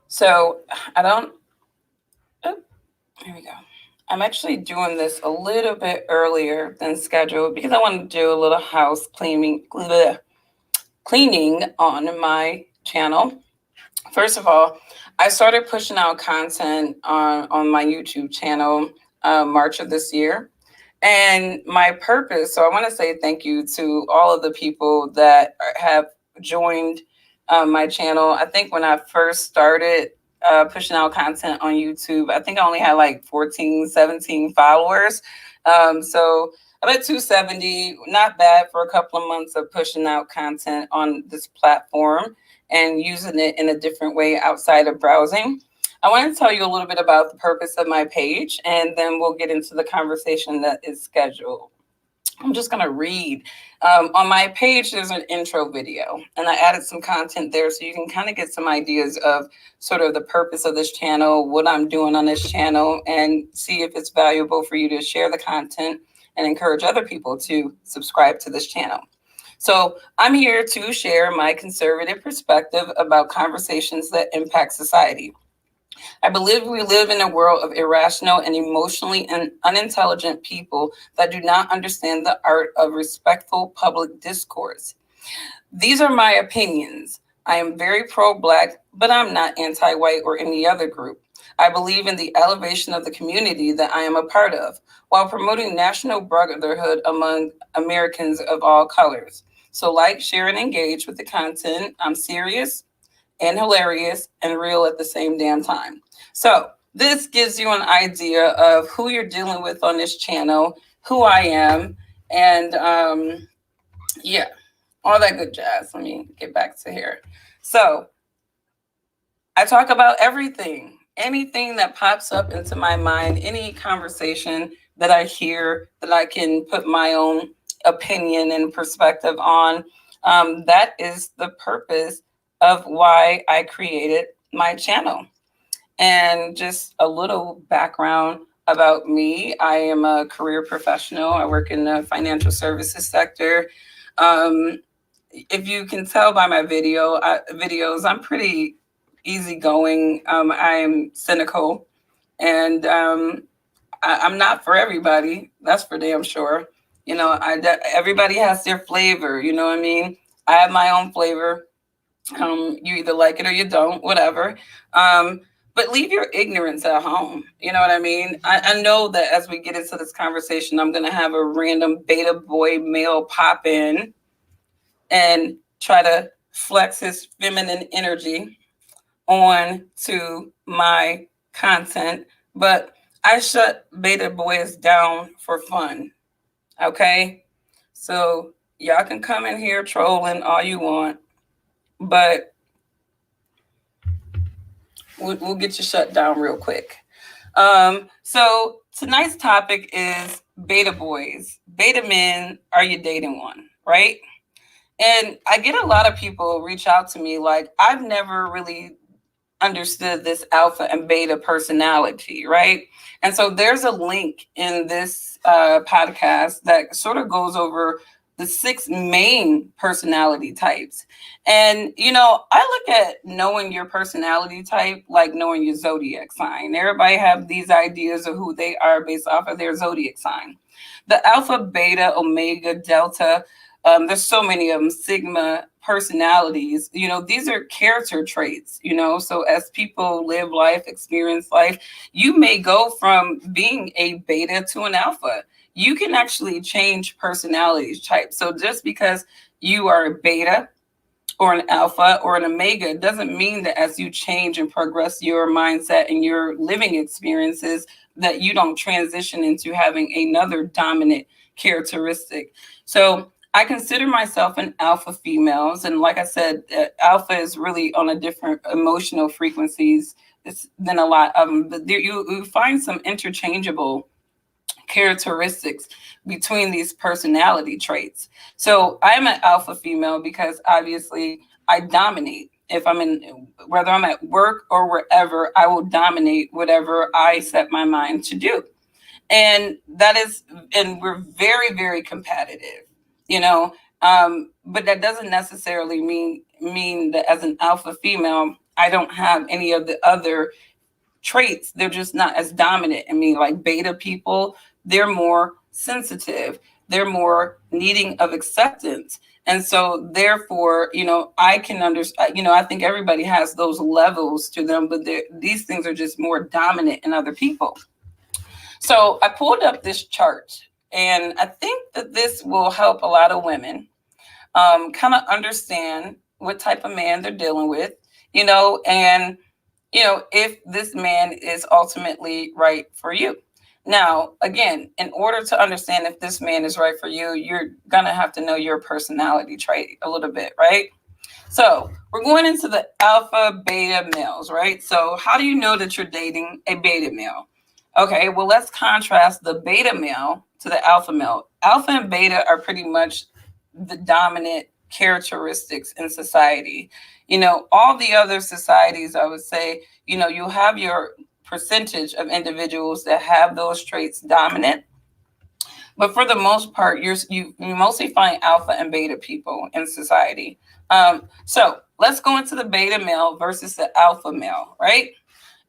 So I don't, oh, here we go. I'm actually doing this a little bit earlier than scheduled because I want to do a little house cleaning on my channel. First of all, I started pushing out content on my YouTube channel March of this year. And my purpose, so I want to say thank you to all of the people that have joined my channel. I think when I first started pushing out content on YouTube, I think I only had like 14, 17 followers. So I'm at 270, not bad for a couple of months of pushing out content on this platform and using it in a different way outside of browsing. I want to tell you a little bit about the purpose of my page, and then we'll get into the conversation that is scheduled. I'm just going to read. On my page, there's an intro video, and I added some content there so you can kind of get some ideas of sort of the purpose of this channel, what I'm doing on this channel, and see if it's valuable for you to share the content and encourage other people to subscribe to this channel. So I'm here to share my conservative perspective about conversations that impact society. I believe we live in a world of irrational and emotionally unintelligent people that do not understand the art of respectful public discourse. These are my opinions. I am very pro-Black, but I'm not anti-white or any other group. I believe in the elevation of the community that I am a part of, while promoting national brotherhood among Americans of all colors. So like, share, and engage with the content. I'm serious and hilarious and real at the same damn time. So this gives you an idea of who you're dealing with on this channel, who I am, and yeah, all that good jazz. Let me get back to here. So I talk about everything, anything that pops up into my mind, any conversation that I hear that I can put my own opinion and perspective on. That is the purpose of why I created my channel. And just a little background about me. I am a career professional. I work in the financial services sector. If you can tell by my videos, I'm pretty easygoing. I am cynical, and I'm not for everybody. That's for damn sure. You know, everybody has their flavor. You know what I mean? I have my own flavor. You either like it or you don't, whatever. But leave your ignorance at home. You know what I mean? I know that as we get into this conversation, I'm going to have a random beta boy male pop in and try to flex his feminine energy on to my content. But I shut beta boys down for fun. Okay? So y'all can come in here trolling all you want, but we'll get you shut down real quick. So tonight's topic is beta boys. Beta men, are you dating one? Right? And I get a lot of people reach out to me like, I've never really understood this alpha and beta personality, right? And so there's a link in this podcast that sort of goes over the 6 main personality types. And, you know, I look at knowing your personality type like knowing your zodiac sign. Everybody have these ideas of who they are based off of their zodiac sign. The alpha, beta, omega, delta, there's so many of them, sigma personalities, you know, these are character traits, you know, so as people live life, experience life, you may go from being a beta to an alpha. You can actually change personality type. So just because you are a beta or an alpha or an omega doesn't mean that as you change and progress your mindset and your living experiences that you don't transition into having another dominant characteristic. So I consider myself an alpha females. And like I said, alpha is really on a different emotional frequencies than a lot of them. But you find some interchangeable characteristics between these personality traits. So I'm an alpha female because obviously I dominate. If I'm in, whether I'm at work or wherever, I will dominate whatever I set my mind to do. And that is, and we're very, very competitive. You know, But that doesn't necessarily mean that as an alpha female, I don't have any of the other traits. They're just not as dominant in me. Like beta people, they're more sensitive, they're more needing of acceptance. And so therefore, I can understand, I think everybody has those levels to them, but these things are just more dominant in other people. So I pulled up this chart, and I think that this will help a lot of women kind of understand what type of man they're dealing with, and if this man is ultimately right for you. Now, again, in order to understand if this man is right for you, you're gonna have to know your personality trait a little bit, right? So we're going into the alpha beta males, right? So how do you know that you're dating a beta male? Okay, well, let's contrast the beta male to the alpha male. Alpha and beta are pretty much the dominant characteristics in society. All the other societies, I would say, you have your percentage of individuals that have those traits dominant. But for the most part, you mostly find alpha and beta people in society. So let's go into the beta male versus the alpha male, right?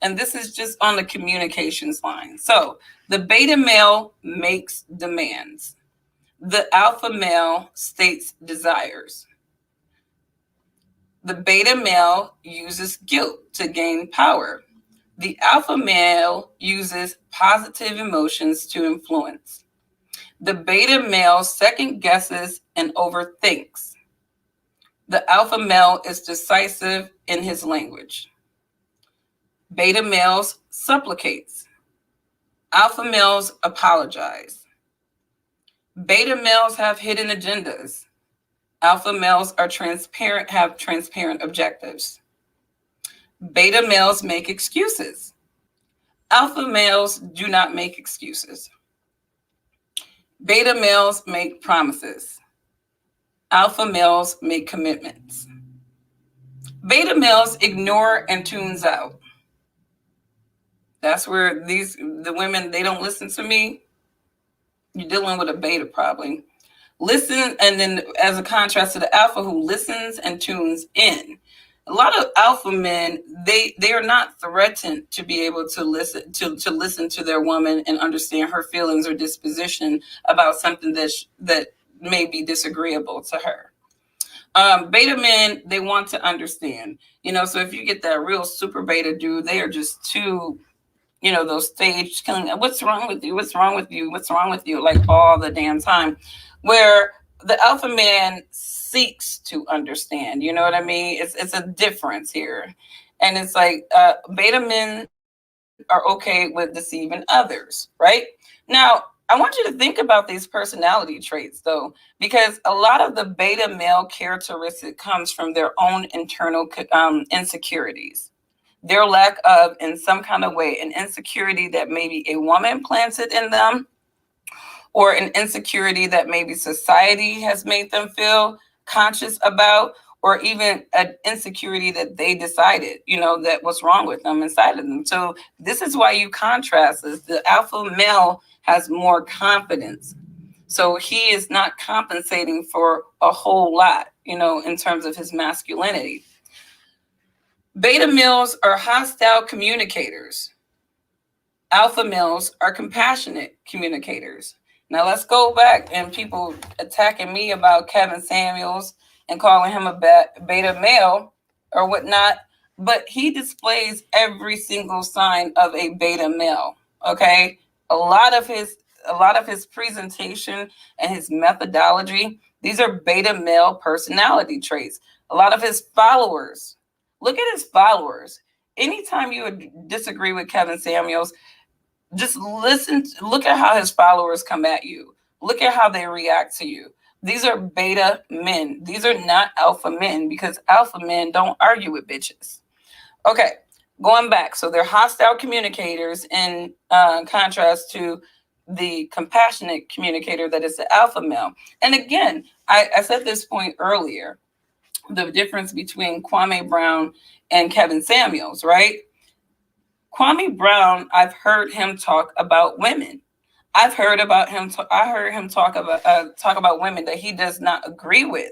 And this is just on the communications line. So the beta male makes demands. The alpha male states desires. The beta male uses guilt to gain power. The alpha male uses positive emotions to influence. The beta male second guesses and overthinks. The alpha male is decisive in his language. Beta males supplicates. Alpha males apologize. Beta males have hidden agendas. Alpha males are transparent, have transparent objectives. Beta males make excuses. Alpha males do not make excuses. Beta males make promises. Alpha males make commitments. Beta males ignore and tunes out. That's where the women, they don't listen to me. You're dealing with a beta probably. Listen, and then as a contrast to the alpha who listens and tunes in. A lot of alpha men, they are not threatened to be able to listen to their woman and understand her feelings or disposition about something that may be disagreeable to her. Beta men, they want to understand, so if you get that real super beta dude, they are just too, those stage killing, what's wrong with you? What's wrong with you? What's wrong with you? Like all the damn time. Where the alpha man seeks to understand, you know what I mean? It's a difference here. And it's like beta men are okay with deceiving others, right? Now, I want you to think about these personality traits, though, because a lot of the beta male characteristic comes from their own internal insecurities. Their lack of, in some kind of way, an insecurity that maybe a woman planted in them, or an insecurity that maybe society has made them feel conscious about, or even an insecurity that they decided, that was wrong with them inside of them. So this is why you contrast this. The alpha male has more confidence. So he is not compensating for a whole lot, in terms of his masculinity. Beta males are hostile communicators. Alpha males are compassionate communicators. Now let's go back, and people attacking me about Kevin Samuels and calling him a beta male or whatnot, but he displays every single sign of a beta male. Okay, a lot of his presentation and his methodology, these are beta male personality traits. A lot of his followers, look at his followers. Anytime you would disagree with Kevin Samuels, just look at how his followers come at you. Look at how they react to you. These are beta men. These are not alpha men, because alpha men don't argue with bitches. Okay, going back. So they're hostile communicators in contrast to the compassionate communicator that is the alpha male. And again, I said this point earlier, the difference between Kwame Brown and Kevin Samuels, right? Kwame Brown, I've heard him talk about women. I've heard about him. I heard him talk about women that he does not agree with.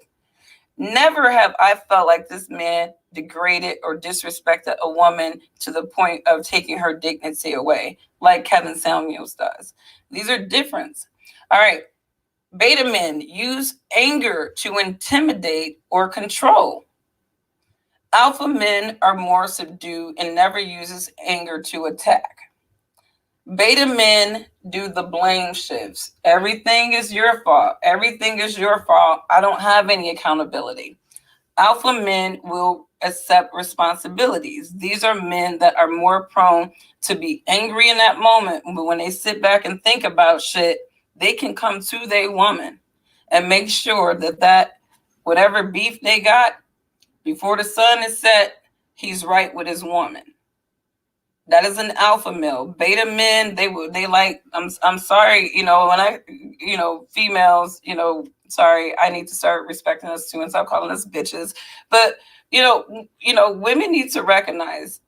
Never have I felt like this man degraded or disrespected a woman to the point of taking her dignity away, like Kevin Samuels does. These are different. All right. Beta men use anger to intimidate or control. Alpha men are more subdued and never uses anger to attack. Beta men do the blame shifts. Everything is your fault. Everything is your fault. I don't have any accountability. Alpha men will accept responsibilities. These are men that are more prone to be angry in that moment, but when they sit back and think about shit, they can come to their woman and make sure that whatever beef they got before the sun is set, he's right with his woman. That is an alpha male. Beta men, they like, I'm sorry, when females, sorry, I need to start respecting us too and stop calling us bitches. But women need to recognize,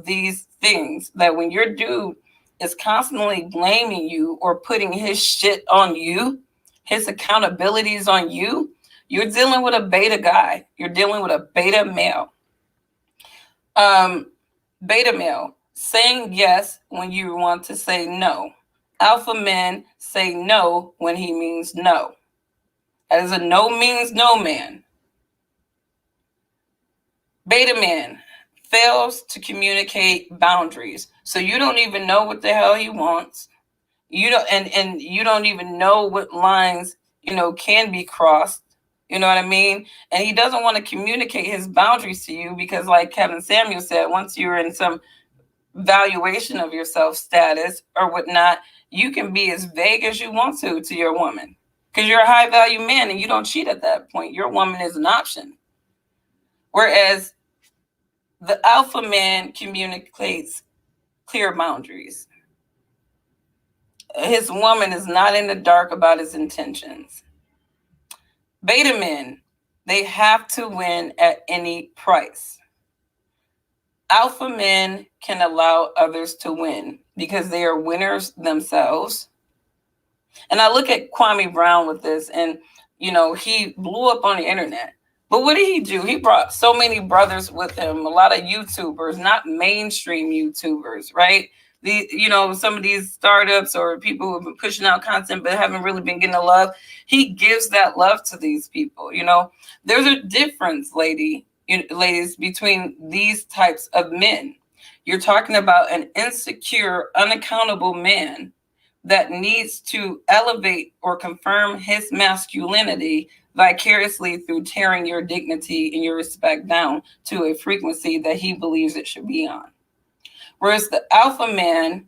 these things, that when your dude is constantly blaming you or putting his shit on you, his accountabilities on you, you're dealing with a beta guy. You're dealing with a beta male. Beta male, saying yes when you want to say no. Alpha men say no when he means no. That is a no means no man. Beta man fails to communicate boundaries. So you don't even know what the hell he wants. You don't, and you don't even know what lines, can be crossed. You know what I mean? And he doesn't want to communicate his boundaries to you because, like Kevin Samuel said, once you're in some valuation of yourself status or whatnot, you can be as vague as you want to your woman because you're a high value man and you don't cheat at that point. Your woman is an option. Whereas the alpha man communicates clear boundaries. His woman is not in the dark about his intentions. Beta men, they have to win at any price. Alpha men can allow others to win because they are winners themselves. And I look at Kwame Brown with this, and he blew up on the internet. But what did he do? He brought so many brothers with him, a lot of YouTubers, not mainstream YouTubers, right? Some of these startups or people who have been pushing out content but haven't really been getting the love. He gives that love to these people. There's a difference, ladies, between these types of men. You're talking about an insecure, unaccountable man that needs to elevate or confirm his masculinity vicariously through tearing your dignity and your respect down to a frequency that he believes it should be on. Whereas the alpha man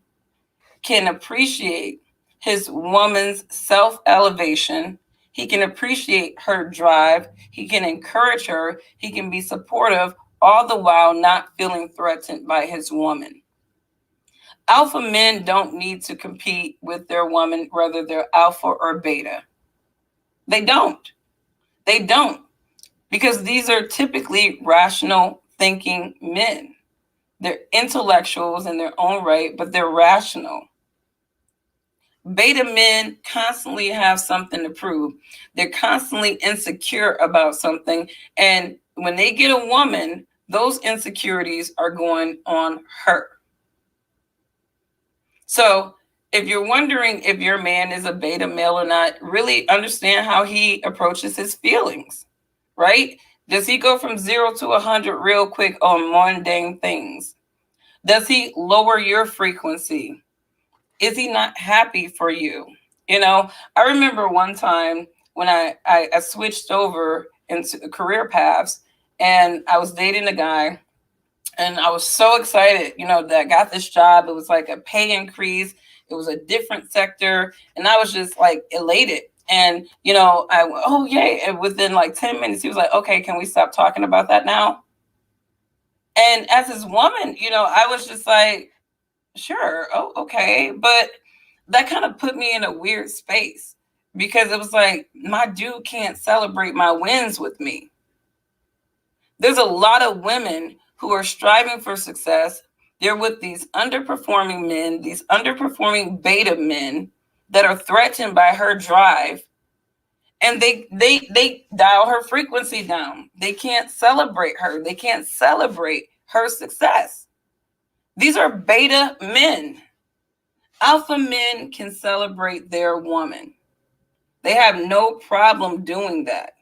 can appreciate his woman's self-elevation. He can appreciate her drive. He can encourage her. He can be supportive, all the while not feeling threatened by his woman. Alpha men don't need to compete with their woman, whether they're alpha or beta. They don't. They don't. Because these are typically rational thinking men. They're intellectuals in their own right, but they're rational. Beta men constantly have something to prove. They're constantly insecure about something. And when they get a woman, those insecurities are going on her. So if you're wondering if your man is a beta male or not, really understand how he approaches his feelings, right? Does he go from 0 to 100 real quick on mundane things? Does he lower your frequency? Is he not happy for you? I remember one time when I switched over into career paths and I was dating a guy and I was so excited, that I got this job. It was like a pay increase. It was a different sector. And I was just like elated. And, oh, yay. And within like 10 minutes, he was like, okay, can we stop talking about that now? And as his woman, I was just like, sure. Oh, okay. But that kind of put me in a weird space because it was like, my dude can't celebrate my wins with me. There's a lot of women who are striving for success. They're with these underperforming men, these underperforming beta men that are threatened by her drive, and they dial her frequency down. They can't celebrate her. They can't celebrate her success. These are beta men. Alpha men can celebrate their woman. They have no problem doing that.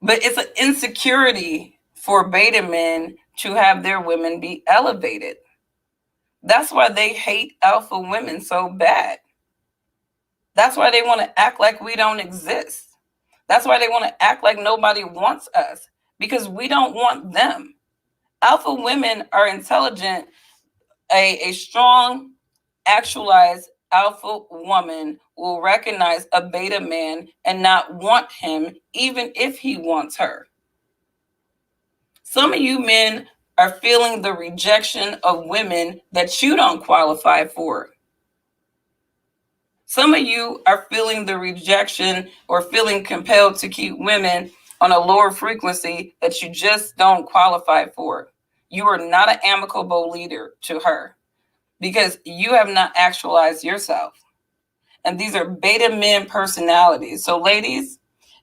But it's an insecurity for beta men to have their women be elevated. That's why they hate alpha women so bad. That's why they want to act like we don't exist. That's why they want to act like nobody wants us, because we don't want them. Alpha women are intelligent. A strong, actualized alpha woman will recognize a beta man and not want him, even if he wants her. Some of you men are feeling the rejection of women that you don't qualify for. Some of you are feeling the rejection or feeling compelled to keep women on a lower frequency that you just don't qualify for. You are not an amicable leader to her because you have not actualized yourself. And these are beta men personalities. So ladies,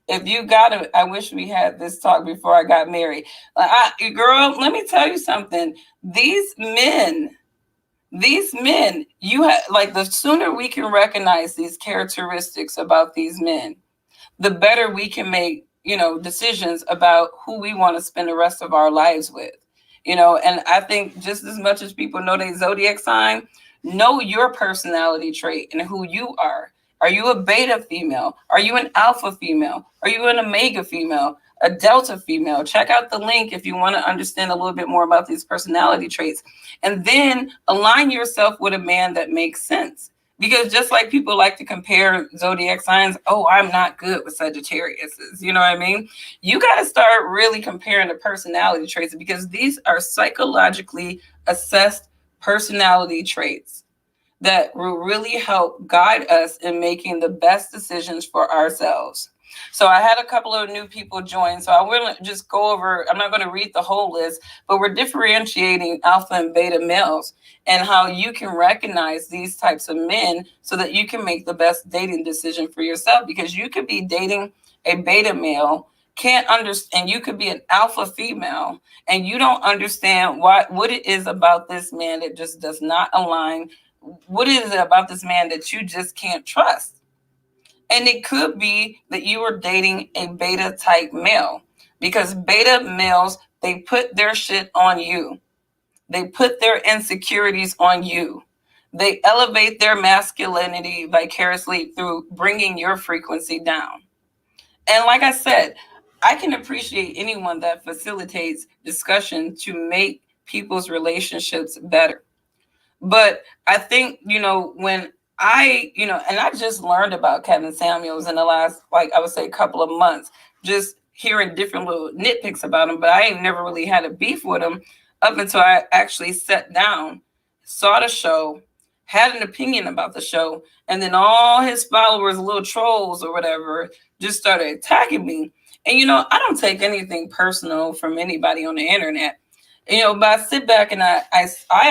if you got it, I wish we had this talk before I got married. Girl, let me tell you something. These men, you have, like, the sooner we can recognize these characteristics about these men, the better we can make, decisions about who we want to spend the rest of our lives with. And I think just as much as people know their zodiac sign, know your personality trait and who you are. Are you a beta female? Are you an alpha female? Are you an omega female? A delta female? Check out the link if you want to understand a little bit more about these personality traits. And then align yourself with a man that makes sense. Because just like people like to compare zodiac signs, oh, I'm not good with Sagittariuses. You know what I mean? You got to start really comparing the personality traits, because these are psychologically assessed personality traits that will really help guide us in making the best decisions for ourselves. So I had a couple of new people join. So I will just go over, I'm not going to read the whole list, but we're differentiating alpha and beta males and how you can recognize these types of men so that you can make the best dating decision for yourself. Because you could be dating a beta male, can't understand, you could be an alpha female, and you don't understand what it is about this man that just does not align. What is it about this man that you just can't trust? And it could be that you are dating a beta type male, because beta males, they put their shit on you. They put their insecurities on you. They elevate their masculinity vicariously through bringing your frequency down. And like I said, I can appreciate anyone that facilitates discussion to make people's relationships better. But I think, when and I just learned about Kevin Samuels in the last, I would say, couple of months, just hearing different little nitpicks about him, but I ain't never really had a beef with him up until I actually sat down, saw the show, had an opinion about the show, and then all his followers, little trolls or whatever, just started attacking me. And, I don't take anything personal from anybody on the internet. But I sit back and I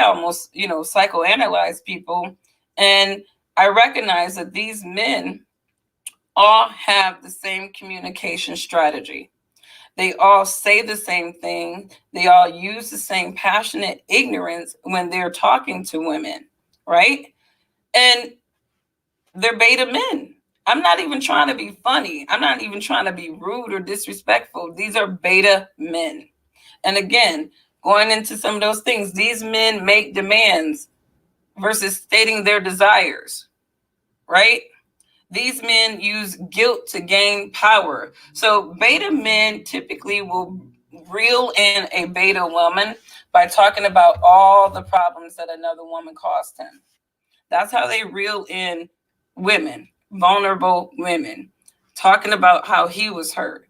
almost, psychoanalyze people, and I recognize that these men all have the same communication strategy. They all say the same thing. They all use the same passionate ignorance when they're talking to women, right? And they're beta men. I'm not even trying to be funny. I'm not even trying to be rude or disrespectful. These are beta men. And again, going into some of those things, these men make demands versus stating their desires, right? These men use guilt to gain power. So beta men typically will reel in a beta woman by talking about all the problems that another woman caused him. That's how they reel in women, vulnerable women, talking about how he was hurt.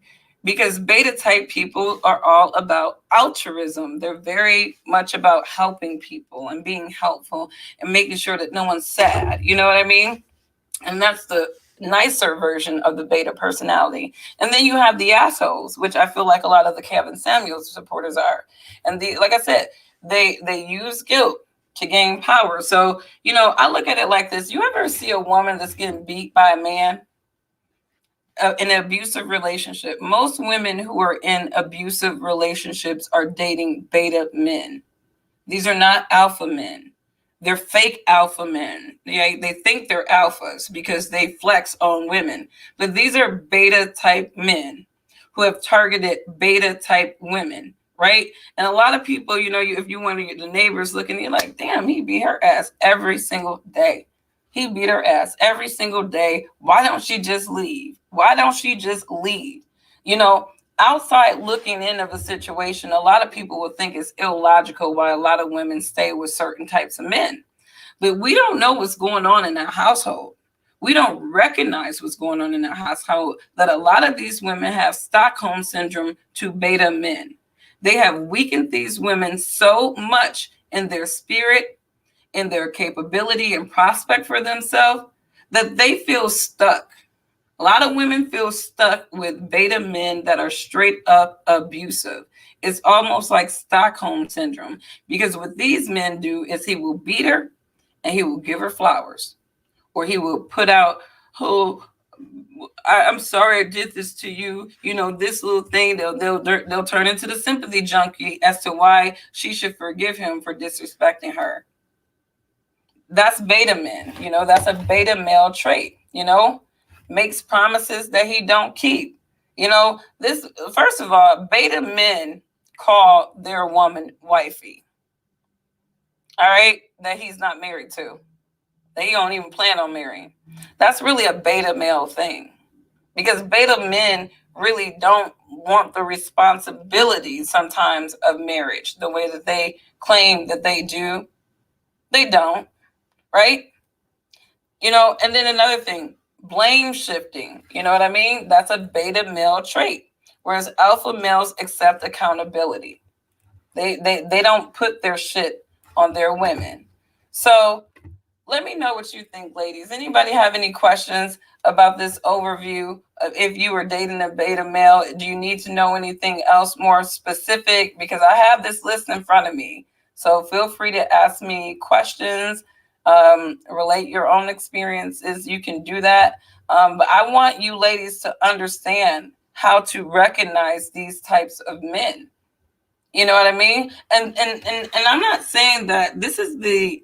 Because beta type people are all about altruism. They're very much about helping people and being helpful and making sure that no one's sad. You know what I mean? And that's the nicer version of the beta personality. And then you have the assholes, which I feel like a lot of the Kevin Samuels supporters are. And like I said, they use guilt. to gain power. So, I look at it like this. You ever see a woman that's getting beat by a man in an abusive relationship? Most women who are in abusive relationships are dating beta men. These are not alpha men. They're fake alpha men. They think they're alphas because they flex on women. But these are beta type men who have targeted beta type women, right? And a lot of people, if you want to get the neighbors looking, you're like, damn, he beat her ass every single day. He beat her ass every single day. Why don't she just leave? Why don't she just leave? Outside looking in of a situation, a lot of people will think it's illogical why a lot of women stay with certain types of men. But we don't know what's going on in that household. We don't recognize what's going on in that household, that a lot of these women have Stockholm syndrome to beta men. They have weakened these women so much in their spirit, in their capability and prospect for themselves, that they feel stuck. A lot of women feel stuck with beta men that are straight up abusive. It's almost like Stockholm syndrome, because what these men do is he will beat her and he will give her flowers, or he will put out, oh, I'm sorry I did this to you. This little thing, they'll turn into the sympathy junkie as to why she should forgive him for disrespecting her. That's beta men. That's a beta male trait. Makes promises that he don't keep. This, first of all, beta men call their woman wifey. All right, that he's not married to. That he don't even plan on marrying. That's really a beta male thing, because beta men really don't want the responsibility sometimes of marriage the way that they claim that they do. They don't, right? And then another thing, blame shifting. You know what I mean? That's a beta male trait. Whereas alpha males accept accountability. They don't put their shit on their women. So let me know what you think, ladies. Anybody have any questions about this overview of if you were dating a beta male? Do you need to know anything else more specific? Because I have this list in front of me. So feel free to ask me questions, relate your own experiences. You can do that. But I want you ladies to understand how to recognize these types of men. You know what I mean? And I'm not saying that this is the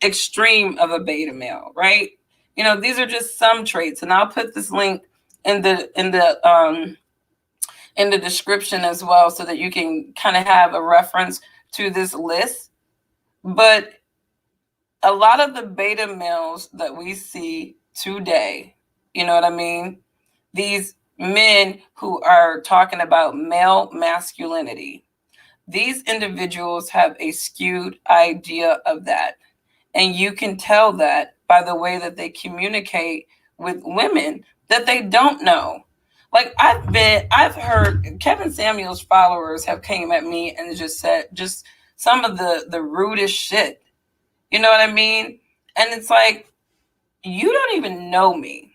extreme of a beta male, right? These are just some traits, and I'll put this link in the description as well, so that you can kind of have a reference to this list. But a lot of the beta males that we see today, you know what I mean? These men who are talking about male masculinity, these individuals have a skewed idea of that. And you can tell that by the way that they communicate with women that they don't know. Like I've heard Kevin Samuel's followers have came at me and just said just some of the rudest shit. You know what I mean? And it's like, you don't even know me.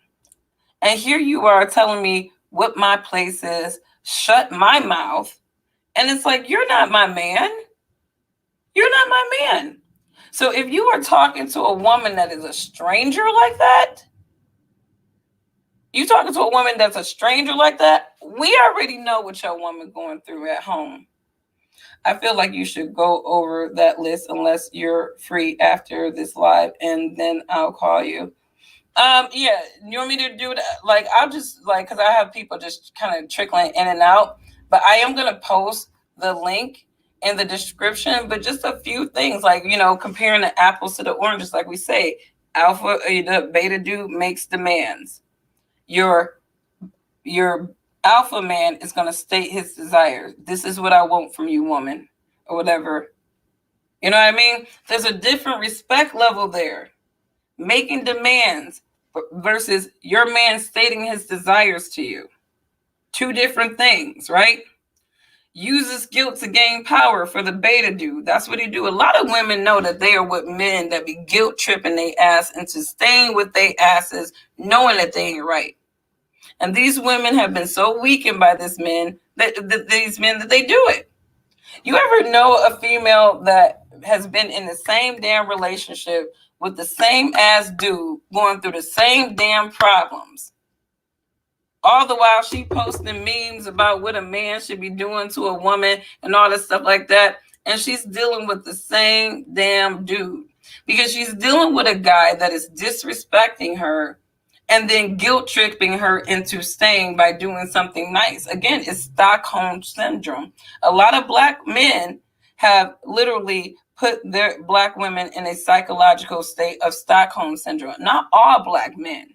And here you are telling me what my place is, shut my mouth. And it's like, you're not my man. You're not my man. So if you are talking to a woman that is a stranger like that, you talking to a woman that's a stranger like that, we already know what your woman going through at home. I feel like you should go over that list unless you're free after this live, and then I'll call you. Yeah, you want me to do that? Like, I'll just because I have people just kind of trickling in and out, but I am gonna post the link in the description. But just a few things, like comparing the apples to the oranges, like we say, alpha, the beta dude makes demands. Your alpha man is going to state his desires. This is what I want from you, woman, or whatever. You know what I mean? There's a different respect level there. Making demands versus your man stating his desires to you. Two different things, right? Uses guilt to gain power for the beta dude. That's what he do. A lot of women know that they are with men that be guilt tripping their ass into staying with their asses, knowing that they ain't right. And these women have been so weakened by these men that they do it. You ever know a female that has been in the same damn relationship with the same ass dude going through the same damn problems. All the while she posting memes about what a man should be doing to a woman and all this stuff like that. And she's dealing with the same damn dude because she's dealing with a guy that is disrespecting her and then guilt tripping her into staying by doing something nice. Again, it's Stockholm syndrome. A lot of black men have literally put their black women in a psychological state of Stockholm syndrome. Not all black men.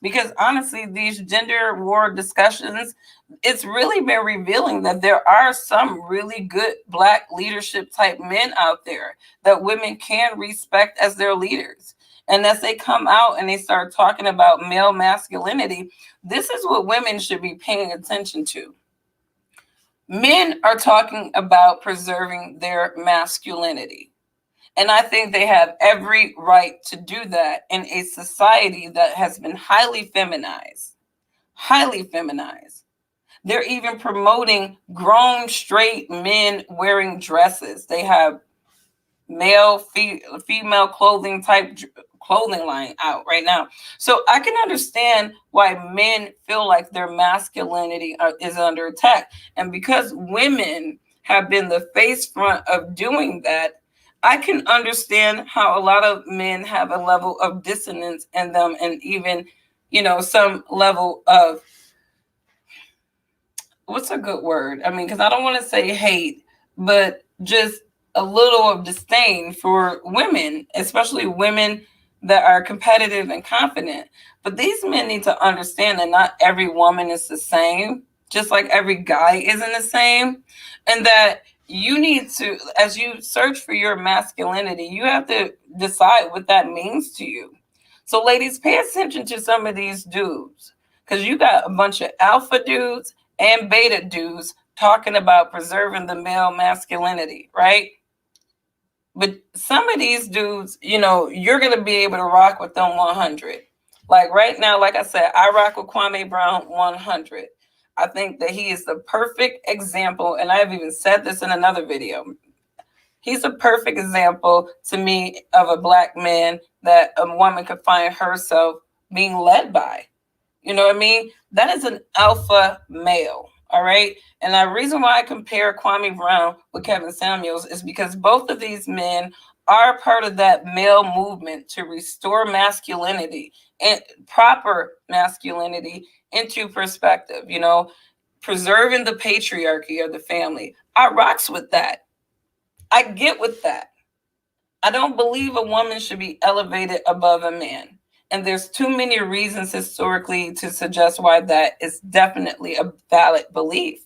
Because honestly, these gender war discussions, it's really been revealing that there are some really good black leadership type men out there that women can respect as their leaders. And as they come out and they start talking about male masculinity, this is what women should be paying attention to. Men are talking about preserving their masculinity. And I think they have every right to do that in a society that has been highly feminized. Highly feminized. They're even promoting grown straight men wearing dresses. They have male, female clothing line out right now. So I can understand why men feel like their masculinity is under attack. And because women have been the face front of doing that, I can understand how a lot of men have a level of dissonance in them and even, some level of, what's a good word? I mean, because I don't want to say hate, but just a little of disdain for women, especially women that are competitive and confident. But these men need to understand that not every woman is the same, just like every guy isn't the same, and that you need to, as you search for your masculinity, you have to decide what that means to you. So ladies, pay attention to some of these dudes, because you got a bunch of alpha dudes and beta dudes talking about preserving the male masculinity, right? But some of these dudes, you're going to be able to rock with them 100. Like right now, like I said, I rock with Kwame Brown 100. I think that he is the perfect example, and I've even said this in another video. He's a perfect example to me of a black man that a woman could find herself being led by. You know what I mean? That is an alpha male, all right? And the reason why I compare Kwame Brown with Kevin Samuels is because both of these men are part of that male movement to restore masculinity and proper masculinity into perspective, preserving the patriarchy of the family. I rocks with that. I get with that. I don't believe a woman should be elevated above a man. And there's too many reasons historically to suggest why that is definitely a valid belief.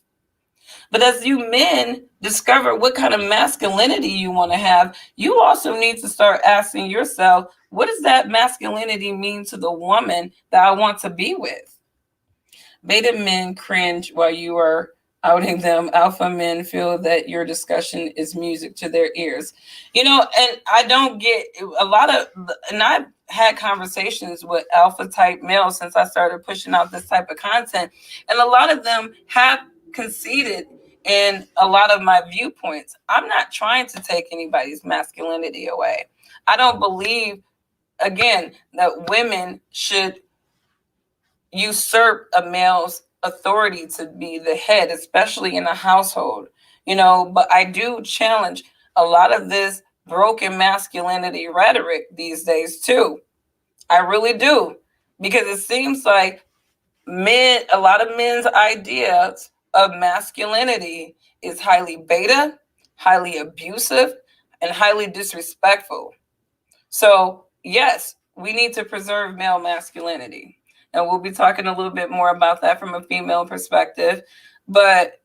But as you men discover what kind of masculinity you want to have, you also need to start asking yourself, what does that masculinity mean to the woman that I want to be with? Beta men cringe while you are outing them. Alpha men feel that your discussion is music to their ears. And I don't get a lot of, and I've had conversations with alpha type males since I started pushing out this type of content. And a lot of them have conceded in a lot of my viewpoints. I'm not trying to take anybody's masculinity away. I don't believe, again, that women should usurp a male's authority to be the head, especially in a household, but I do challenge a lot of this broken masculinity rhetoric these days too. I really do, because it seems like a lot of men's ideas of masculinity is highly beta, highly abusive, and highly disrespectful. So yes, we need to preserve male masculinity. And we'll be talking a little bit more about that from a female perspective. But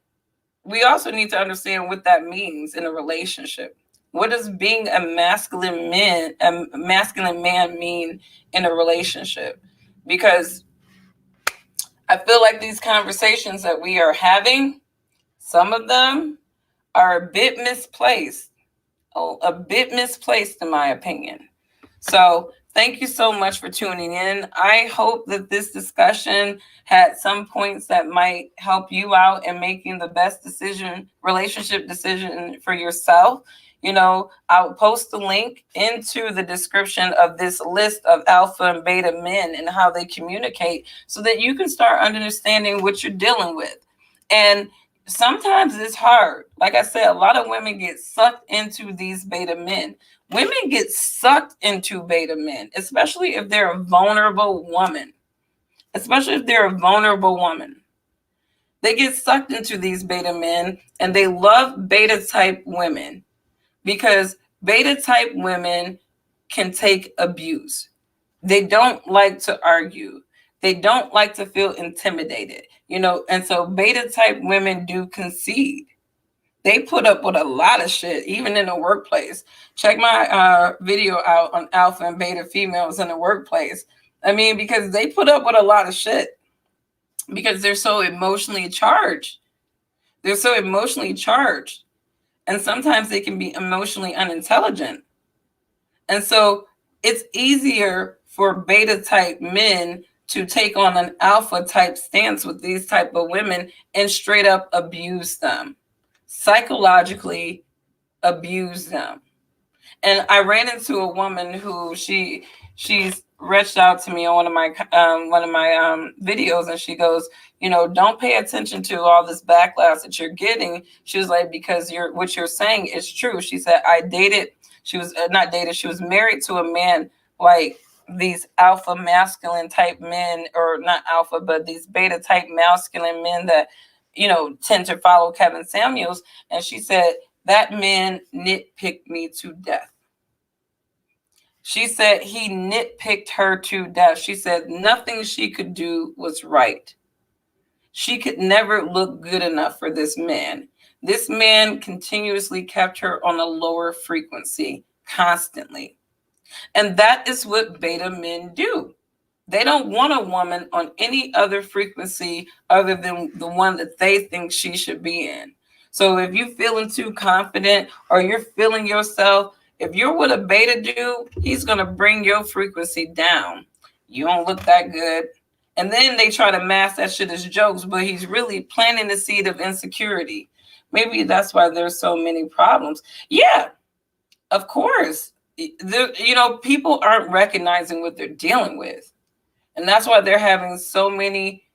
we also need to understand what that means in a relationship. What does being a masculine man mean in a relationship? Because I feel like these conversations that we are having, some of them are a bit misplaced. A bit misplaced in my opinion. So thank you so much for tuning in. I hope that this discussion had some points that might help you out in making the best relationship decision for yourself. I'll post the link into the description of this list of alpha and beta men and how they communicate so that you can start understanding what you're dealing with. And sometimes it's hard. Like I said, a lot of women get sucked into these beta men. Women get sucked into beta men, especially if they're a vulnerable woman. Especially if they're a vulnerable woman. They get sucked into these beta men and they love beta type women because beta type women can take abuse. They don't like to argue. They don't like to feel intimidated, and so beta type women do concede. They put up with a lot of shit, even in the workplace. Check my video out on alpha and beta females in the workplace. I mean, because they put up with a lot of shit because they're so emotionally charged. They're so emotionally charged. And sometimes they can be emotionally unintelligent. And so it's easier for beta type men to take on an alpha type stance with these type of women and straight up abuse them, psychologically abuse them. And I ran into a woman who she's reached out to me on one of my videos, and she goes, don't pay attention to all this backlash that you're getting. She was like, because what you're saying is true. She said, she was not dated, she was married to a man like these alpha masculine type men, or not alpha, but these beta type masculine men that, tend to follow Kevin Samuels. And she said, that man nitpicked me to death. She said he nitpicked her to death. She said nothing she could do was right. She could never look good enough for this man. This man continuously kept her on a lower frequency constantly. And that is what beta men do. They don't want a woman on any other frequency other than the one that they think she should be in. So if you're feeling too confident or you're feeling yourself, if you're with a beta dude, he's going to bring your frequency down. You don't look that good. And then they try to mask that shit as jokes, but he's really planting the seed of insecurity. Maybe that's why there's so many problems. Yeah, of course. People aren't recognizing what they're dealing with. And that's why they're having so many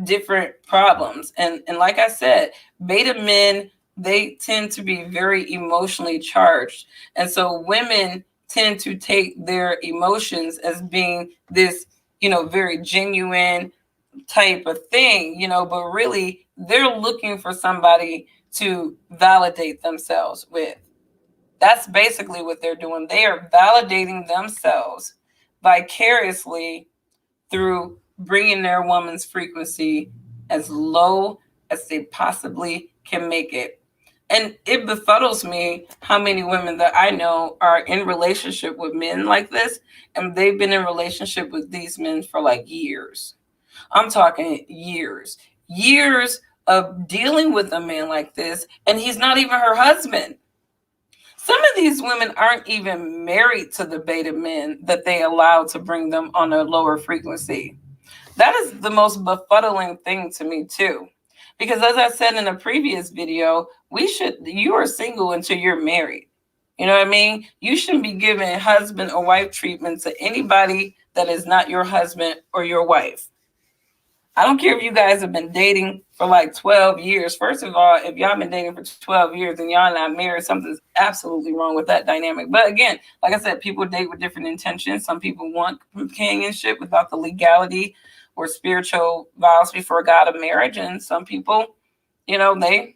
different problems. And like I said, beta men, they tend to be very emotionally charged. And so women tend to take their emotions as being this, very genuine type of thing, but really they're looking for somebody to validate themselves with. That's basically what they're doing. They are validating themselves vicariously through bringing their woman's frequency as low as they possibly can make it. And it befuddles me how many women that I know are in relationship with men like this, and they've been in relationship with these men for like years. I'm talking years of dealing with a man like this, and he's not even her husband. Some of these women aren't even married to the beta men that they allow to bring them on a lower frequency. That is the most befuddling thing to me too. Because as I said in a previous video, you are single until you're married. You know what I mean? You shouldn't be giving husband or wife treatment to anybody that is not your husband or your wife. I don't care if you guys have been dating for like 12 years. First of all, if y'all been dating for 12 years and y'all not married, something's absolutely wrong with that dynamic. But again, like I said, people date with different intentions. Some people want companionship without the legality or spiritual vows before God of marriage. And some people, they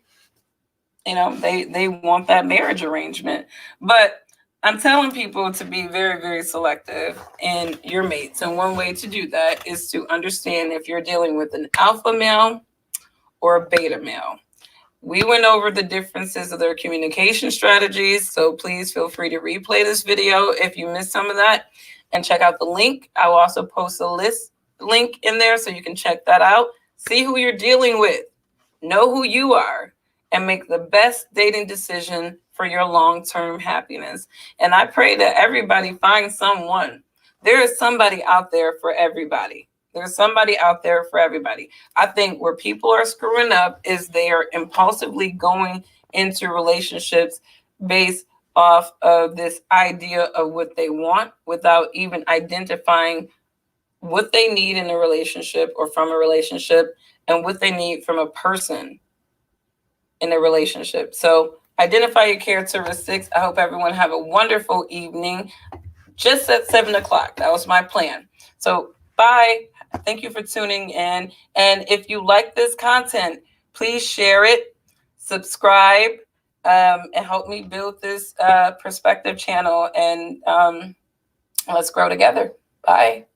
want that marriage arrangement. But I'm telling people to be very, very selective in your mates. And one way to do that is to understand if you're dealing with an alpha male or a beta male. We went over the differences of their communication strategies. So please feel free to replay this video if you missed some of that and check out the link. I will also post a list link in there so you can check that out. See who you're dealing with. Know who you are. And make the best dating decision for your long-term happiness. And I pray that everybody finds someone. There is somebody out there for everybody. There's somebody out there for everybody. I think where people are screwing up is they are impulsively going into relationships based off of this idea of what they want without even identifying what they need in a relationship or from a relationship and what they need from a person in a relationship. So identify your characteristics. I hope everyone have a wonderful evening. Just at 7 o'clock. That was my plan. So bye. Thank you for tuning in. And if you like this content, please share it, subscribe, and help me build this perspective channel. And let's grow together. Bye.